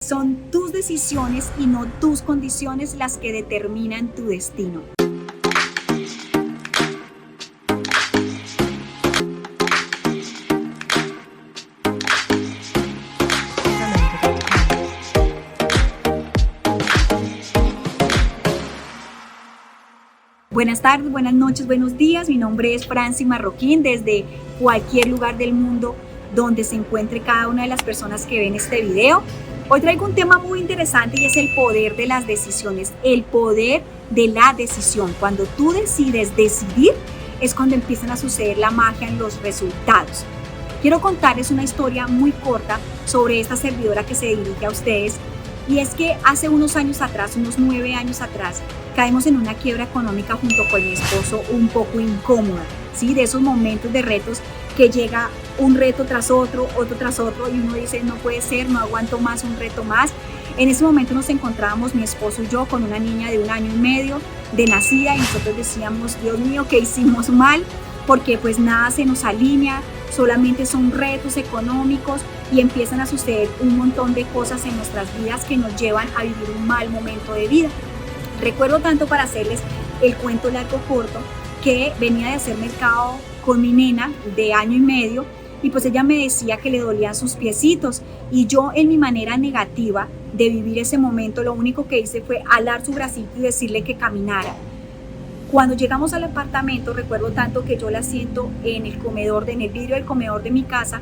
Son tus decisiones y no tus condiciones las que determinan tu destino. Buenas tardes, buenas noches, buenos días. Mi nombre es Franci Marroquín, desde cualquier lugar del mundo donde se encuentre cada una de las personas que ven este video. Hoy traigo un tema muy interesante y es el poder de las decisiones, el poder de la decisión. Cuando tú decides decidir es cuando empiezan a suceder la magia en los resultados. Quiero contarles una historia muy corta sobre esta servidora que se dirige a ustedes. Y es que hace unos años atrás, unos 9 años atrás, caímos en una quiebra económica junto con mi esposo un poco incómoda, ¿sí? De esos momentos de retos que llega un reto tras otro y uno dice no puede ser, no aguanto más, un reto más. En ese momento nos encontrábamos mi esposo y yo con una niña de 1 año y medio de nacida y nosotros decíamos, Dios mío, ¿qué hicimos mal? Porque pues nada se nos alinea, solamente son retos económicos y empiezan a suceder un montón de cosas en nuestras vidas que nos llevan a vivir un mal momento de vida. Recuerdo tanto, para hacerles el cuento largo corto, que venía de hacer mercado con mi nena de 1 año y medio y pues ella me decía que le dolían sus piecitos y yo, en mi manera negativa de vivir ese momento, lo único que hice fue alar su bracito y decirle que caminara. Cuando llegamos al apartamento, recuerdo tanto que yo la siento en el vidrio del comedor de mi casa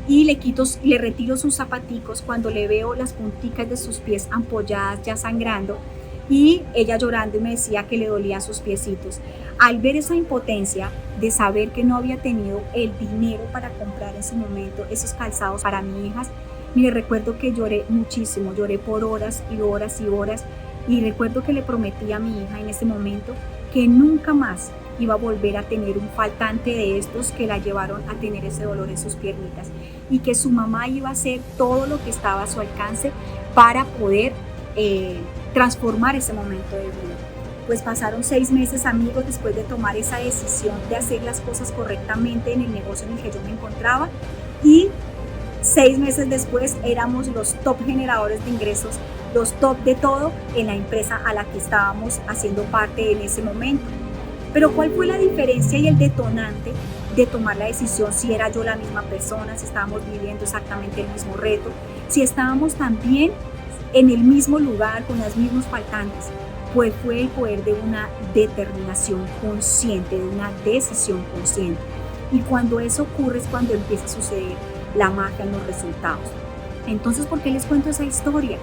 y le retiro sus zapaticos cuando le veo las punticas de sus pies ampolladas, ya sangrando, y ella llorando y me decía que le dolían sus piecitos. Al ver esa impotencia de saber que no había tenido el dinero para comprar en ese momento esos calzados para mi hija, mire, recuerdo que lloré muchísimo, lloré por horas y horas y horas, y recuerdo que le prometí a mi hija en ese momento que nunca más iba a volver a tener un faltante de estos que la llevaron a tener ese dolor en sus piernitas y que su mamá iba a hacer todo lo que estaba a su alcance para poder transformar ese momento de vida. Pues pasaron 6 meses, amigos, después de tomar esa decisión de hacer las cosas correctamente en el negocio en el que yo me encontraba, y 6 meses después éramos los top generadores de ingresos, los top de todo en la empresa a la que estábamos haciendo parte en ese momento. Pero ¿cuál fue la diferencia y el detonante de tomar la decisión? Si era yo la misma persona, si estábamos viviendo exactamente el mismo reto, si estábamos también en el mismo lugar con los mismos faltantes. Pues fue el poder de una determinación consciente, de una decisión consciente. Y cuando eso ocurre es cuando empieza a suceder la magia en los resultados. Entonces, ¿por qué les cuento esa historia?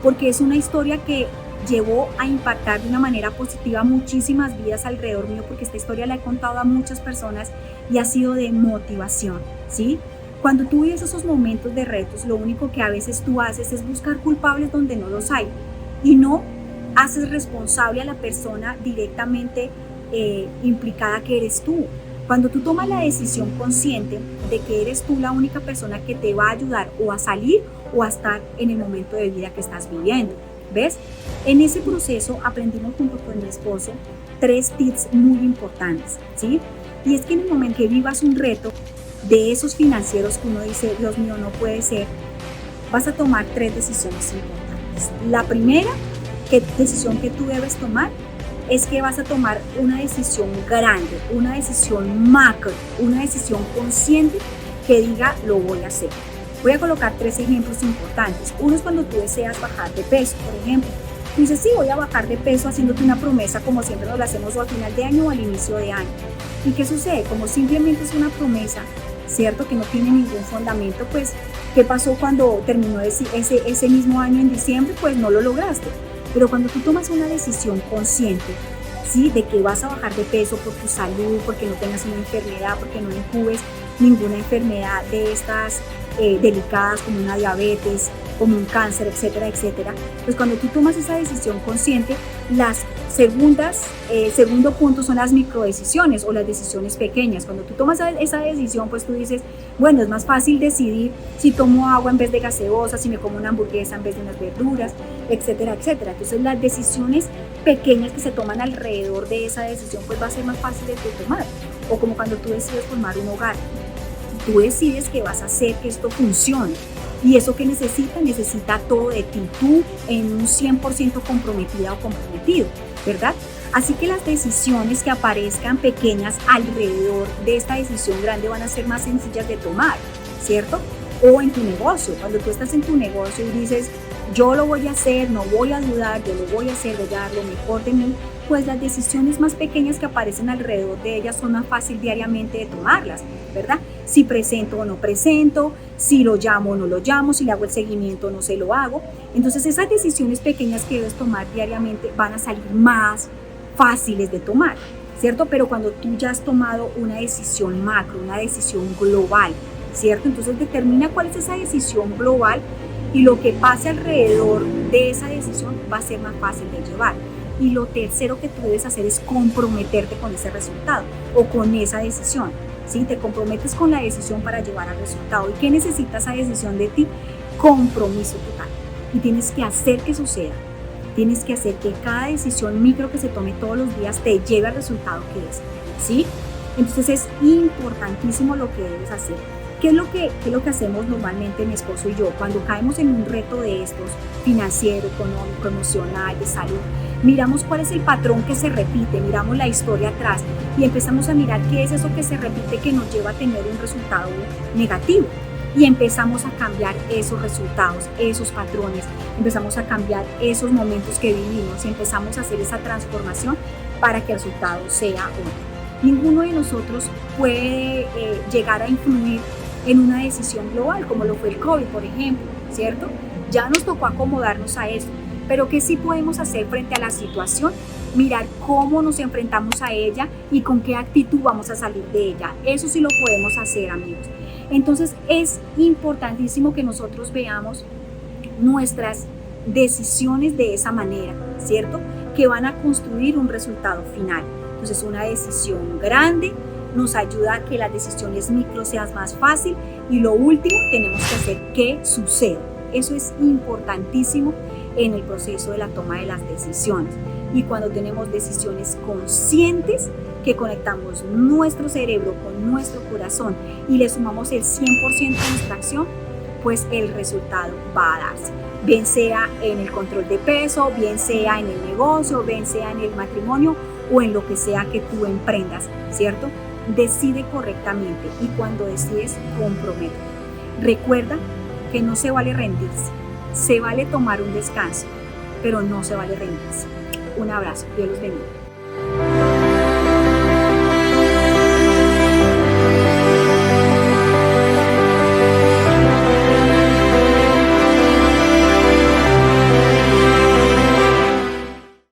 Porque es una historia que llevó a impactar de una manera positiva muchísimas vidas alrededor mío, porque esta historia la he contado a muchas personas y ha sido de motivación, ¿sí? Cuando tú vives esos momentos de retos, lo único que a veces tú haces es buscar culpables donde no los hay y no haces responsable a la persona directamente implicada, que eres tú. Cuando tú tomas la decisión consciente de que eres tú la única persona que te va a ayudar o a salir o a estar en el momento de vida que estás viviendo, ¿ves? En ese proceso aprendimos junto con mi esposo 3 tips muy importantes, ¿sí? Y es que en el momento que vivas un reto de esos financieros que uno dice, Dios mío, no puede ser, vas a tomar 3 decisiones importantes. La primera decisión que tú debes tomar es que vas a tomar una decisión grande, una decisión macro, una decisión consciente que diga, lo voy a hacer. Voy a colocar 3 ejemplos importantes. Uno es cuando tú deseas bajar de peso, por ejemplo. Tú dices, sí, voy a bajar de peso, haciéndote una promesa como siempre nos la hacemos o al final de año o al inicio de año. ¿Y qué sucede? Como simplemente es una promesa, ¿cierto? Que no tiene ningún fundamento, pues, ¿qué pasó cuando terminó ese mismo año en diciembre? Pues no lo lograste. Pero cuando tú tomas una decisión consciente, ¿sí? De que vas a bajar de peso por tu salud, porque no tengas una enfermedad, porque no incubes ninguna enfermedad de estas delicadas como una diabetes, como un cáncer, etcétera, etcétera. Pues cuando tú tomas esa decisión consciente, segundo punto son las microdecisiones o las decisiones pequeñas. Cuando tú tomas esa decisión, pues tú dices, bueno, es más fácil decidir si tomo agua en vez de gaseosa, si me como una hamburguesa en vez de unas verduras, etcétera, etcétera. Entonces las decisiones pequeñas que se toman alrededor de esa decisión, pues va a ser más fácil de tomar. O como cuando tú decides formar un hogar, tú decides que vas a hacer que esto funcione. ¿Y eso qué necesita? Necesita todo de ti, tú en un 100% comprometida o comprometido, ¿verdad? Así que las decisiones que aparezcan pequeñas alrededor de esta decisión grande van a ser más sencillas de tomar, ¿cierto? O en tu negocio, cuando tú estás en tu negocio y dices, yo lo voy a hacer, no voy a dudar, yo lo voy a hacer, voy a dar lo mejor de mí, pues las decisiones más pequeñas que aparecen alrededor de ellas son más fácil diariamente de tomarlas, ¿verdad? Si presento o no presento, si lo llamo o no lo llamo, si le hago el seguimiento o no se lo hago. Entonces esas decisiones pequeñas que debes tomar diariamente van a salir más fáciles de tomar, ¿cierto? Pero cuando tú ya has tomado una decisión macro, una decisión global, ¿cierto? Entonces determina cuál es esa decisión global y lo que pase alrededor de esa decisión va a ser más fácil de llevar. Y lo tercero que tú debes hacer es comprometerte con ese resultado o con esa decisión, ¿sí? Te comprometes con la decisión para llevar al resultado. ¿Y qué necesita esa decisión de ti? Compromiso total. Y tienes que hacer que suceda. Tienes que hacer que cada decisión micro que se tome todos los días te lleve al resultado que es, ¿sí? Entonces es importantísimo lo que debes hacer. ¿Qué es lo que hacemos normalmente mi esposo y yo cuando caemos en un reto de estos, financiero, económico, emocional, de salud? Miramos cuál es el patrón que se repite, miramos la historia atrás y empezamos a mirar qué es eso que se repite que nos lleva a tener un resultado negativo. Y empezamos a cambiar esos resultados, esos patrones, empezamos a cambiar esos momentos que vivimos y empezamos a hacer esa transformación para que el resultado sea otro. Ninguno de nosotros puede llegar a influir en una decisión global, como lo fue el COVID, por ejemplo, ¿cierto? Ya nos tocó acomodarnos a eso, pero ¿qué sí podemos hacer frente a la situación? Mirar cómo nos enfrentamos a ella y con qué actitud vamos a salir de ella. Eso sí lo podemos hacer, amigos. Entonces es importantísimo que nosotros veamos nuestras decisiones de esa manera, ¿cierto? Que van a construir un resultado final. Entonces una decisión grande nos ayuda a que las decisiones micro sean más fácil y lo último tenemos que hacer que suceda. Eso es importantísimo en el proceso de la toma de las decisiones. Y cuando tenemos decisiones conscientes, que conectamos nuestro cerebro con nuestro corazón y le sumamos el 100% de nuestra acción, pues el resultado va a darse. Bien sea en el control de peso, bien sea en el negocio, bien sea en el matrimonio o en lo que sea que tú emprendas, ¿cierto? Decide correctamente y cuando decides, comprométete. Recuerda que no se vale rendirse, se vale tomar un descanso, pero no se vale rendirse. Un abrazo, Dios los bendiga.